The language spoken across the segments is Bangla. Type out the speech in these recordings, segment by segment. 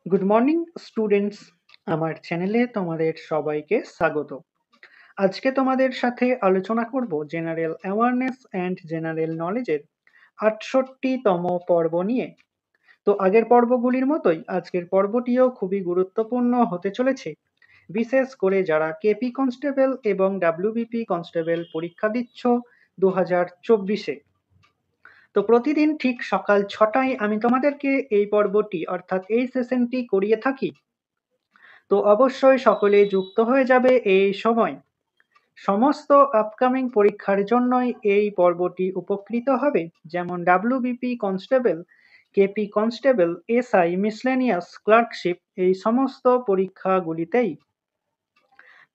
Good morning students. আমার চ্যানেলে তোমাদের সবাইকে স্বাগত। আজকে তোমাদের সাথে আলোচনা করব জেনারেল অ্যাওয়ারনেস অ্যান্ড জেনারেল নলেজের ৬৮তম পর্ব নিয়ে। তো আগের পর্বগুলির মতোই আজকের পর্বটিও খুবই গুরুত্বপূর্ণ হতে চলেছে, বিশেষ করে যারা কেপি কনস্টেবল এবং ডাব্লিউবিপি কনস্টেবল পরীক্ষা দিচ্ছ 2024-এ। তো প্রতিদিন ঠিক সকাল ৬টায় আমি তোমাদেরকে এই পর্বটি অর্থাৎ এই সেশনটি করিয়ে থাকি। তো অবশ্যই সকলে যুক্ত হয়ে যাবে এই সময়। সমস্ত আপকামিং পরীক্ষার জন্যই এই পর্বটি উপকৃত হবে, যেমন WBP constable, KP constable, SI, miscellaneous, clerkship, এই সমস্ত পরীক্ষাগুলিতেই।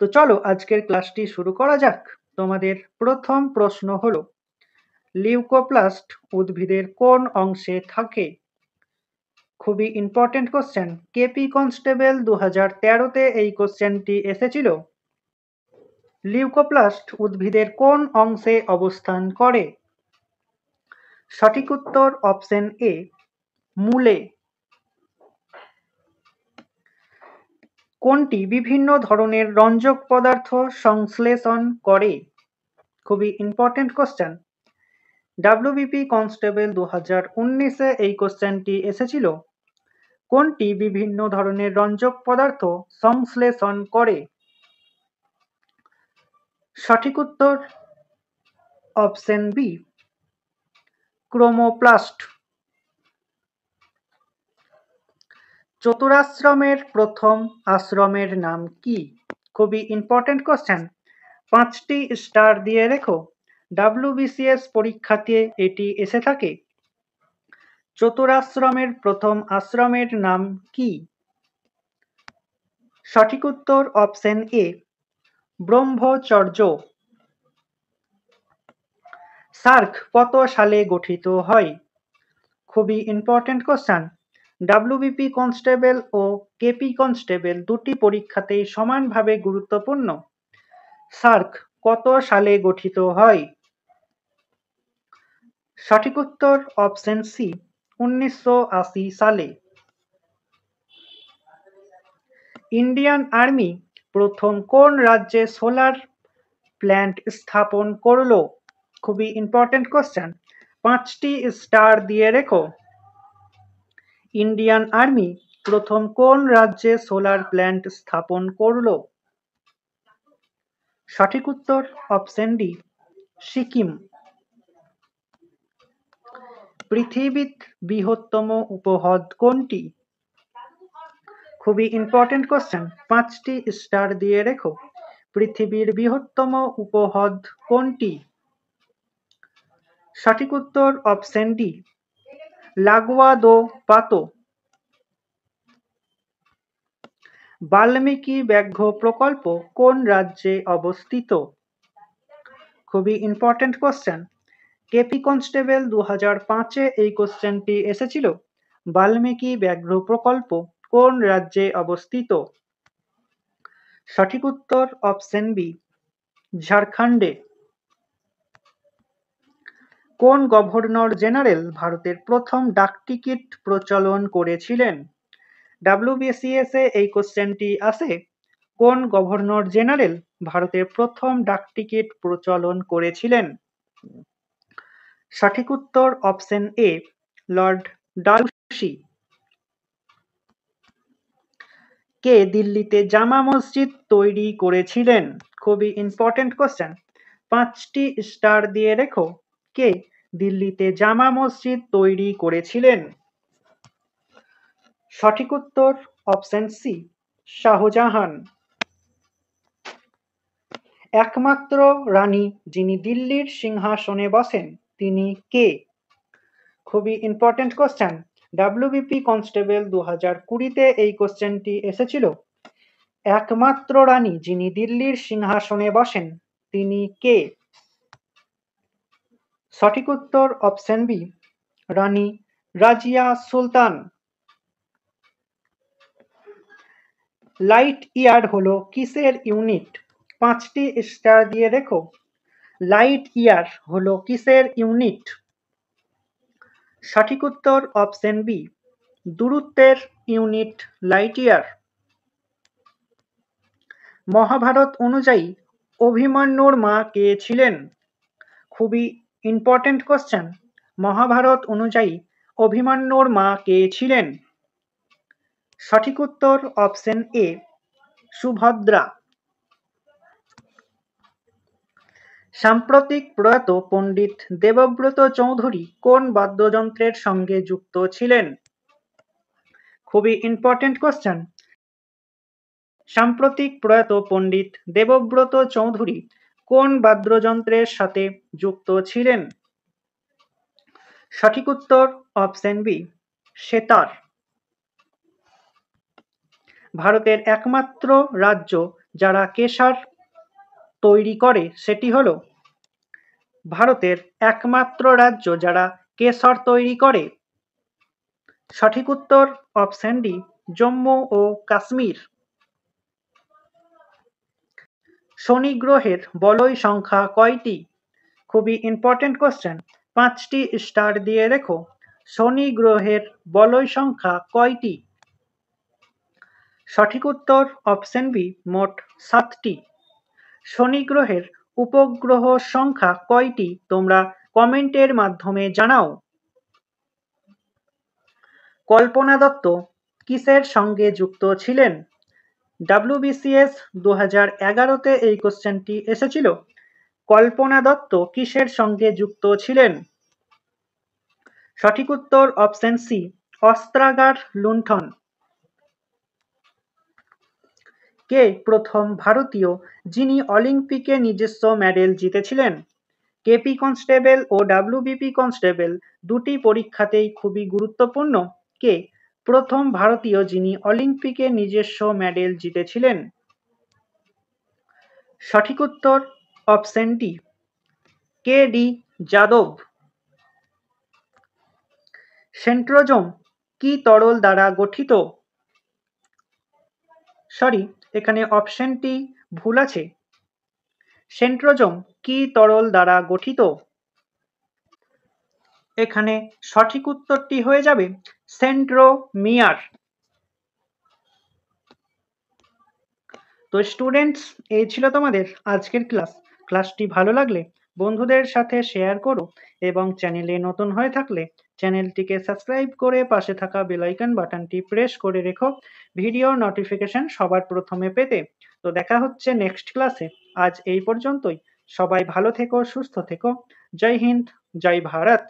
তো চলো আজকের ক্লাসটি শুরু করা যাক। তোমাদের প্রথম প্রশ্ন হলো, লিউকোপ্লাস্ট উদ্ভিদের কোন অংশে থাকে? খুবই ইম্পর্টেন্ট কোশ্চেন। কেপি কনস্টেবল 2013-তে এই কোশ্চেনটি এসেছিল। লিউকোপ্লাস্ট উদ্ভিদের কোন অংশে অবস্থান করে? সঠিক উত্তর অপশন এ, মূলে। কোনটি বিভিন্ন ধরনের রঞ্জক পদার্থ সংশ্লেষণ করে? খুবই ইম্পর্টেন্ট কোশ্চেন। ডাব্লিউবিপি কনস্টেবল 2019-এ এই কোশ্চেনটি এসেছিল। কোনটি বিভিন্ন ধরনের রঞ্জক পদার্থ সংশ্লেষণ করে? সঠিক উত্তর অপশন বি, ক্রোমোপ্লাস্ট। চতুরাশ্রমের প্রথম আশ্রমের নাম কি? খুবই ইম্পর্টেন্ট কোশ্চেন। 5টি স্টার দিয়ে রেখো। ডাব্লিউবিসিএস পরীক্ষাতে এটি এসে থাকে। চতুরাশ্রমের প্রথম আশ্রমের নাম কি? সঠিক উত্তর অপশন এ, ব্রহ্মচর্য। সার্ক কত সালে গঠিত হয়? খুবই ইম্পর্টেন্ট কোশ্চেন। ডাব্লিউবিপি কনস্টেবল ও কেপি কনস্টেবল দুটি পরীক্ষাতেই সমানভাবে গুরুত্বপূর্ণ। সার্ক কত সালে গঠিত হয়? সঠিক উত্তর অপশন সি, 1980 সালে। ইন্ডিয়ান আর্মি প্রথম কোন রাজ্যে সোলার প্ল্যান্ট স্থাপন করলো? খুবই ইম্পর্টেন্ট কোশ্চেন। 5টি স্টার দিয়ে রেখো। ইন্ডিয়ান আর্মি প্রথম কোন রাজ্যে সোলার প্ল্যান্ট স্থাপন করলো? সঠিক উত্তর অপশন ডি, সিকিম। পৃথিবীর বৃহত্তম উপহ্রদ কোনটি? খুবই ইম্পর্টেন্ট কোশ্চেন। 5টি স্টার দিয়ে রেখো। পৃথিবীর বৃহত্তম উপহ্রদ কোনটি? সঠিক উত্তর অপশন ডি, লাগোয়া দো পাতো। বাল্মীকি ব্যাঘ্র প্রকল্প কোন রাজ্যে অবস্থিত? খুবই ইম্পর্টেন্ট কোশ্চেন। কেপি কনস্টেবল 2005-এ এই কোশ্চেনটি এসেছিল। বাল্মীকি ব্যাঘ্র প্রকল্প কোন রাজ্যে অবস্থিত? সঠিক উত্তর অপশন বি, ঝাড়খণ্ডে। কোন গভর্নর জেনারেল ভারতের প্রথম ডাকটিকিট প্রচলন করেছিলেন? ডাব্লিউবিসিএস-এ এই কোশ্চেনটি আসে। কোন গভর্নর জেনারেল ভারতের প্রথম ডাকটিকিট প্রচলন করেছিলেন? সঠিক উত্তর অপশন এ, লর্ড ডালহৌসি। কে দিল্লিতে জামা মসজিদ তৈরি করেছিলেন? খুবই ইম্পর্টেন্ট কোশ্চেন। 5টি স্টার দিয়ে রেখো। কে দিল্লিতে জামা মসজিদ তৈরি করেছিলেন? সঠিক উত্তর অপশন সি, শাহজাহান। একমাত্র রানী যিনি দিল্লির সিংহাসনে বসেন তিনি কে? খুবই ইম্পর্টেন্ট কোশ্চেন। ডাব্লিউবিপি কনস্টেবল 2020-তে এই কোশ্চেনটি এসেছিল। একমাত্র রানী যিনি দিল্লির সিংহাসনে বসেন তিনি কে? সঠিক উত্তর অপশন বি, রানী রাজিয়া সুলতান। লাইট ইয়ার হলো কিসের ইউনিট? 5টি স্টার দিয়ে রেখো। লাইট ইয়ার হলো কিসের ইউনিট? সঠিক উত্তর অপশন বি, দূরত্বের ইউনিট লাইট ইয়ার। মহাভারত অনুযায়ী অভিমন্যুর মা কে ছিলেন? খুবই ইম্পর্টেন্ট কোশ্চেন। মহাভারত অনুযায়ী অভিমন্যুর মা কে ছিলেন? সঠিক উত্তর অপশন এ, সুভদ্রা। সাম্প্রতিক প্রয়াত পণ্ডিত দেবব্রত চৌধুরী কোন বাদ্যযন্ত্রের সঙ্গে যুক্ত ছিলেন? খুবই ইম্পর্টেন্ট কোশ্চেন। সাম্প্রতিক প্রয়াত পণ্ডিত দেবব্রত চৌধুরী কোন বাদ্যযন্ত্রের সাথে যুক্ত ছিলেন? সঠিক উত্তর অপশন বি, সেতার। ভারতের একমাত্র রাজ্য যারা কেশর তৈরি করে সেটি হল? ভারতের একমাত্র রাজ্য যারা কেশর তৈরি করে? সঠিক উত্তর অপশন ডি, জম্মু ও কাশ্মীর। শনি গ্রহের বলয় সংখ্যা কয়টি? খুবই ইম্পর্টেন্ট কোশ্চেন। 5টি স্টার দিয়ে রেখো। শনি গ্রহের বলয় সংখ্যা কয়টি? সঠিক উত্তর অপশন বি, মোট 7টি। শনি গ্রহের উপগ্রহ সংখ্যা কয়টি তোমরা কমেন্টের মাধ্যমে জানাও। কল্পনা দত্ত কিসের সঙ্গে যুক্ত ছিলেন? WBCS 2011-তে এই কোশ্চেনটি এসেছিল। কল্পনা দত্ত কিসের সঙ্গে যুক্ত ছিলেন? সঠিক উত্তর অপশন সি, অস্ত্রাগার লুণ্ঠন। কে প্রথম ভারতীয় যিনি অলিম্পিকে নিজস্ব মেডেল জিতেছিলেন? কেপি কনস্টেবল ও WBP কনস্টেবল দুটি পরীক্ষাতেই খুবই গুরুত্বপূর্ণ। কে প্রথম ভারতীয় যিনি অলিম্পিকে নিজস্ব মেডেল জিতেছিলেন? সঠিক উত্তর option D, KD Yadav. Centrosome কি তরল দ্বারা গঠিত? সরি, এখানে অপশনটি ভুল আছে। সেন্ট্রোজোম কি তরল দ্বারা গঠিত? এখানে সঠিক উত্তরটি হয়ে যাবে সেন্ট্রোমিয়ার। তো স্টুডেন্টস, এই ছিল তোমাদের আজকের ক্লাস। ক্লাসটি ভালো লাগলে বন্ধুদের সাথে শেয়ার করো এবং চ্যানেলে নতুন হয়ে থাকলে চ্যানেলটিকে সাবস্ক্রাইব করে পাশে থাকা বেল আইকন বাটনটি প্রেস করে রেখো ভিডিও নোটিফিকেশন সবার প্রথমে পেতে। তো দেখা হচ্ছে নেক্সট ক্লাসে। আজ এই পর্যন্তই। সবাই ভালো থেকো, সুস্থ থেকো। জয় হিন্দ, জয় ভারত।